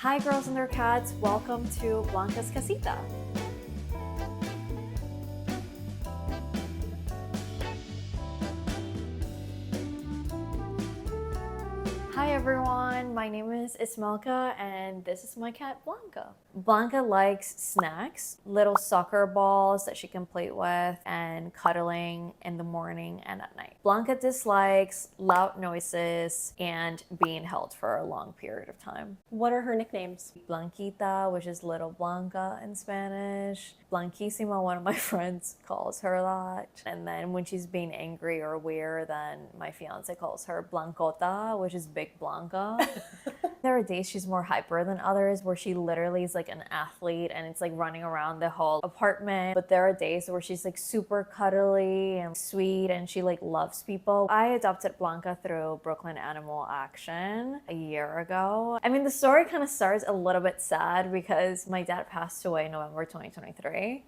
Hi girls and their cats, welcome to Blanca's Casita. Hi everyone, my name is Ismelka and this is my cat Blanca. Blanca likes snacks, little soccer balls that she can play with, and cuddling in the morning and at night. Blanca dislikes loud noises and being held for a long period of time. What are her nicknames? Blanquita, which is little Blanca in Spanish. Blanquísima, one of my friends calls her that. And then when she's being angry or weird, then my fiance calls her Blancota, which is big Blanca. There are days she's more hyper than others where she literally is like an athlete and it's like running around the whole apartment. But there are days where she's like super cuddly and sweet and she like loves people. I adopted Blanca through Brooklyn Animal Action a year ago. I mean, the story kind of starts a little bit sad because my dad passed away in November 2023.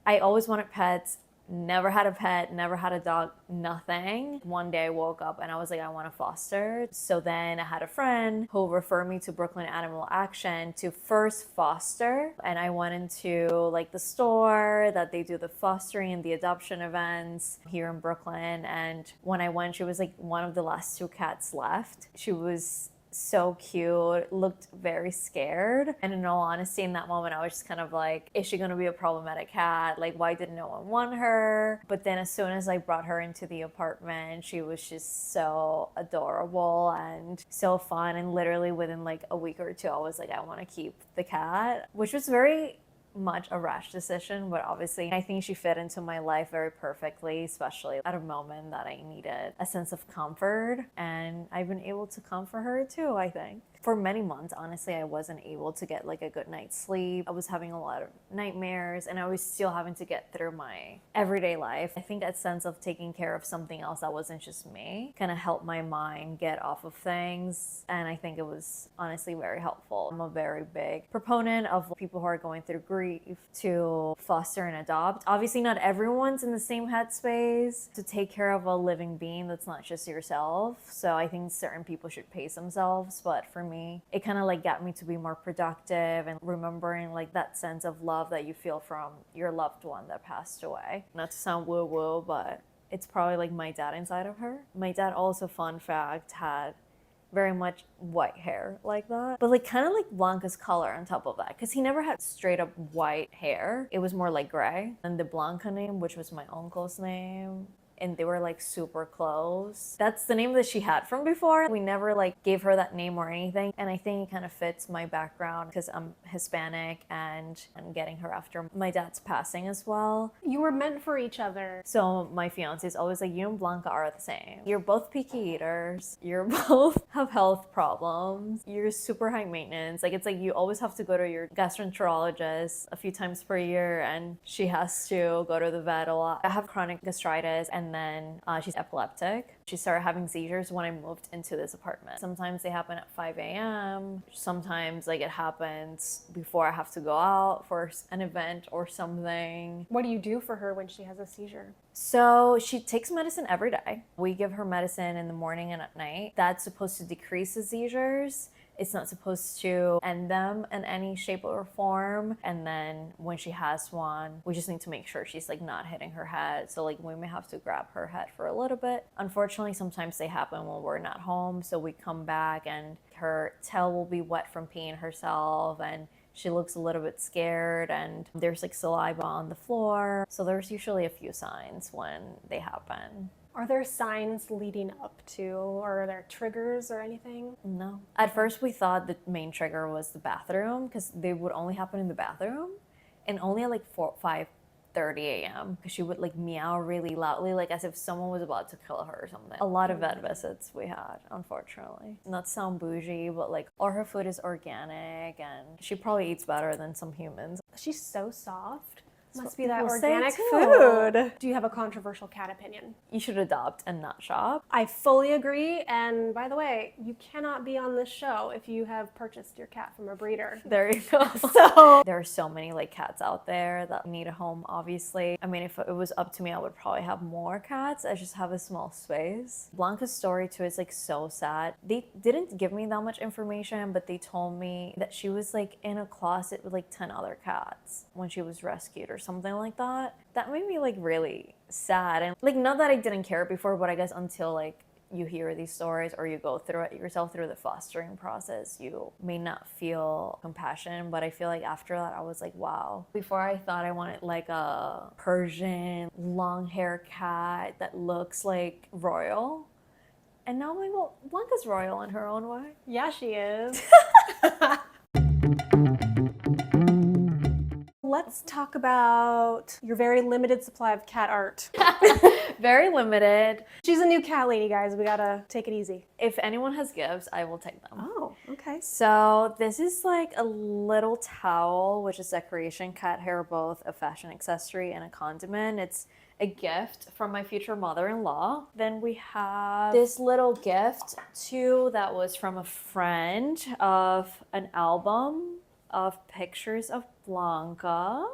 I always wanted pets. Never had a pet, never had a dog, nothing. One day I woke up and I was like, I want to foster. So then I had a friend who referred me to Brooklyn Animal Action to first foster. And I went into like the store that they do the fostering and the adoption events here in Brooklyn. And when I went, she was like one of the last two cats left. She was so cute, looked very scared. And in all honesty, in that moment, I was just kind of like, is she gonna be a problematic cat? Like, why did no one want her? But then as soon as I brought her into the apartment, she was just so adorable and so fun. And literally within like a week or two, I was like, I wanna keep the cat, which was very much a rash decision, but obviously I think she fit into my life very perfectly, especially at a moment that I needed a sense of comfort, and I've been able to comfort her too, I think. For many months, honestly, I wasn't able to get like a good night's sleep. I was having a lot of nightmares and I was still having to get through my everyday life. I think a sense of taking care of something else that wasn't just me kind of helped my mind get off of things, and I think it was honestly very helpful. I'm a very big proponent of people who are going through grief to foster and adopt. Obviously, not everyone's in the same headspace to take care of a living being that's not just yourself. So I think certain people should pace themselves, but for me, it kind of like got me to be more productive and remembering like that sense of love that you feel from your loved one that passed away. Not to sound woo woo, but it's probably like my dad inside of her. My dad also, fun fact, had very much white hair like that, but like kind of like Blanca's color on top of that, because he never had straight up white hair. It was more like gray. And the Blanca name, which was my uncle's name, and they were like super close. That's the name that she had from before. We never like gave her that name or anything. And I think it kind of fits my background because I'm Hispanic and I'm getting her after my dad's passing as well. You were meant for each other. So my fiance is always like, you and Blanca are the same. You're both picky eaters. You're both have health problems. You're super high maintenance. Like, it's like you always have to go to your gastroenterologist a few times per year, and she has to go to the vet a lot. I have chronic gastritis, and then she's epileptic. She started having seizures when I moved into this apartment. Sometimes they happen at 5 a.m. Sometimes like it happens before I have to go out for an event or something. What do you do for her when she has a seizure? So she takes medicine every day. We give her medicine in the morning and at night. That's supposed to decrease the seizures. It's not supposed to end them in any shape or form. And then when she has one, we just need to make sure she's like not hitting her head. So like we may have to grab her head for a little bit. Unfortunately, sometimes they happen when we're not home. So we come back and her tail will be wet from peeing herself, and she looks a little bit scared, and there's like saliva on the floor. So there's usually a few signs when they happen. Are there signs leading up to, or are there triggers or anything? No. At first we thought the main trigger was the bathroom, because they would only happen in the bathroom, and only at like 5:30 a.m. because she would like meow really loudly, like as if someone was about to kill her or something. A lot of vet visits we had, unfortunately. Not to sound bougie, but like all her food is organic and she probably eats better than some humans. She's so soft. Must be that people say organic too. food. Do you have a controversial cat opinion? You should adopt and not shop. I fully agree. And by the way, you cannot be on this show if you have purchased your cat from a breeder. There you go. So there are so many like cats out there that need a home, obviously. I mean, if it was up to me, I would probably have more cats. I just have a small space. Blanca's story too is like so sad. They didn't give me that much information, but they told me that she was like in a closet with like 10 other cats when she was rescued or something like that. That made me like really sad. And like, not that I didn't care before, but I guess until like you hear these stories or you go through it yourself through the fostering process, you may not feel compassion. But I feel like after that, I was like, wow. Before I thought I wanted like a Persian long hair cat that looks like royal. And now I'm like, well, Blanca's royal in her own way. yeah, she is. Let's talk about your very limited supply of cat art. Very limited. She's a new cat lady, guys. We gotta take it easy. If anyone has gifts, I will take them. Oh, okay. So this is like a little towel, which is decoration, cat hair, both a fashion accessory and a condiment. It's a gift from my future mother-in-law. Then we have this little gift too that was from a friend of an album of pictures of Blanca.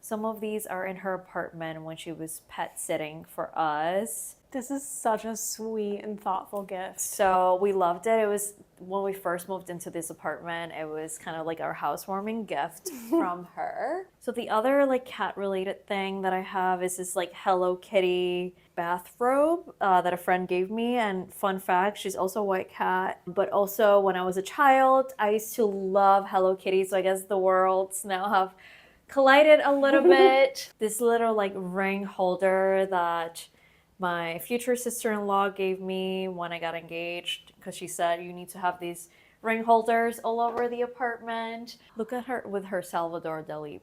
Some of these are in her apartment when she was pet sitting for us. This is such a sweet and thoughtful gift. So we loved it. It was when we first moved into this apartment, it was kind of like our housewarming gift from her. So the other like cat related thing that I have is this like Hello Kitty bathrobe that a friend gave me. And fun fact, she's also a white cat. But also when I was a child, I used to love Hello Kitty. So I guess the worlds now have collided a little bit. This little like ring holder that my future sister-in-law gave me when I got engaged, because she said you need to have these ring holders all over the apartment. Look at her with her Salvador Dali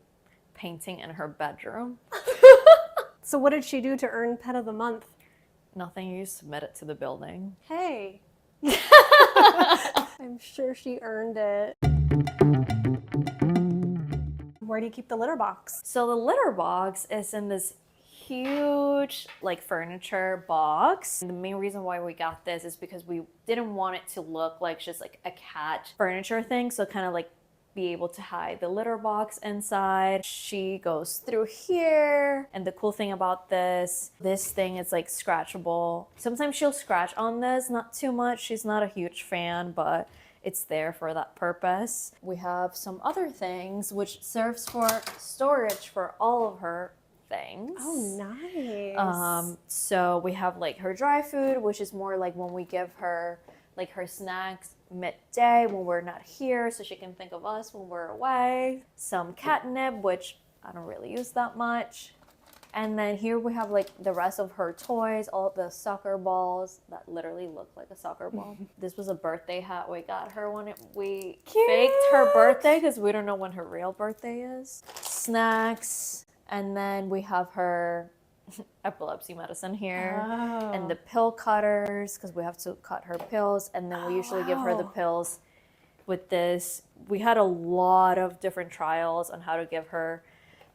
painting in her bedroom. So what did she do to earn Pet of the Month? Nothing, you submit it to the building. Hey. I'm sure she earned it. Where do you keep the litter box? So the litter box is in this huge like furniture box. And the main reason why we got this is because we didn't want it to look like just like a cat furniture thing. So kind of like be able to hide the litter box inside. She goes through here. And the cool thing about this thing is like scratchable. Sometimes she'll scratch on this, not too much. She's not a huge fan, but it's there for that purpose. We have some other things which serves for storage for all of her things. Oh, nice. So we have like her dry food, which is more like when we give her like her snacks midday when we're not here, so she can think of us when we're away. Some catnip, which I don't really use that much. And then here we have like the rest of her toys, all the soccer balls that literally look like a soccer ball. This was a birthday hat we got her when we faked her birthday because we don't know when her real birthday is. Snacks. And then we have her epilepsy medicine here. Oh. And the pill cutters because we have to cut her pills. And then we usually give her the pills with this. We had a lot of different trials on how to give her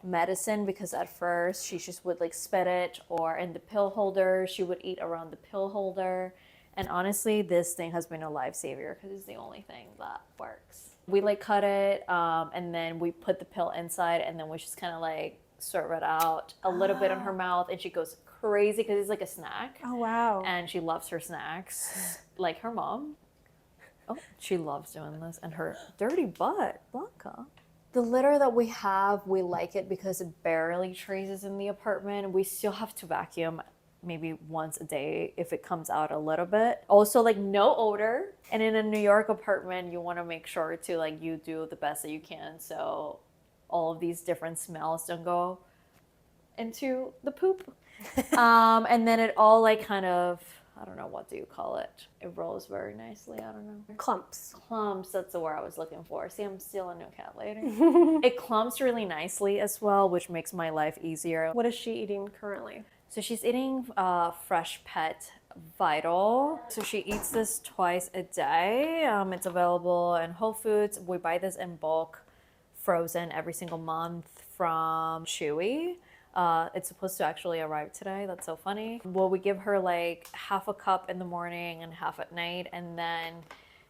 medicine because at first she just would like spit it, or in the pill holder she would eat around the pill holder. And honestly, this thing has been a lifesaver because it's the only thing that works. We like cut it and then we put the pill inside, and then we just kind of like serve it out a little bit in her mouth, and she goes crazy because it's like a snack. Oh, wow. And she loves her snacks like her mom. Oh, she loves doing this. And her dirty butt, Blanca. The litter that we have, we like it because it barely traces in the apartment. We still have to vacuum maybe once a day if it comes out a little bit. Also, like no odor. And in a New York apartment, you want to make sure to like you do the best that you can so all of these different smells don't go into the poop. And then it all like kind of, I don't know, what do you call it? It rolls very nicely, I don't know. Clumps. Clumps, that's the word I was looking for. See, I'm still a new cat lady. It clumps really nicely as well, which makes my life easier. What is she eating currently? So she's eating Fresh Pet Vital. So she eats this twice a day. It's available in Whole Foods. We buy this in bulk frozen every single month from Chewy. It's supposed to actually arrive today. That's so funny. Well, we give her like half a cup in the morning and half at night, and then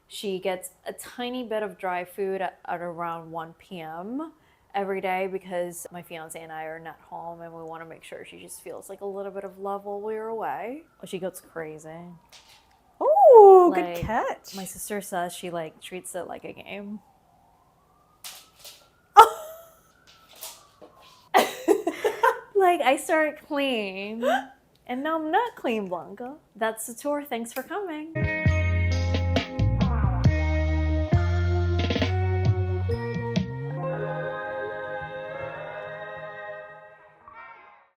she gets a tiny bit of dry food at around 1 p.m. every day because my fiance and I are not home, and we want to make sure she just feels like a little bit of love while we're away. She goes crazy. Oh, Like, good catch. My sister says she like treats it like a game. Like, I started clean, and now I'm not clean, Blanca. That's the tour. Thanks for coming.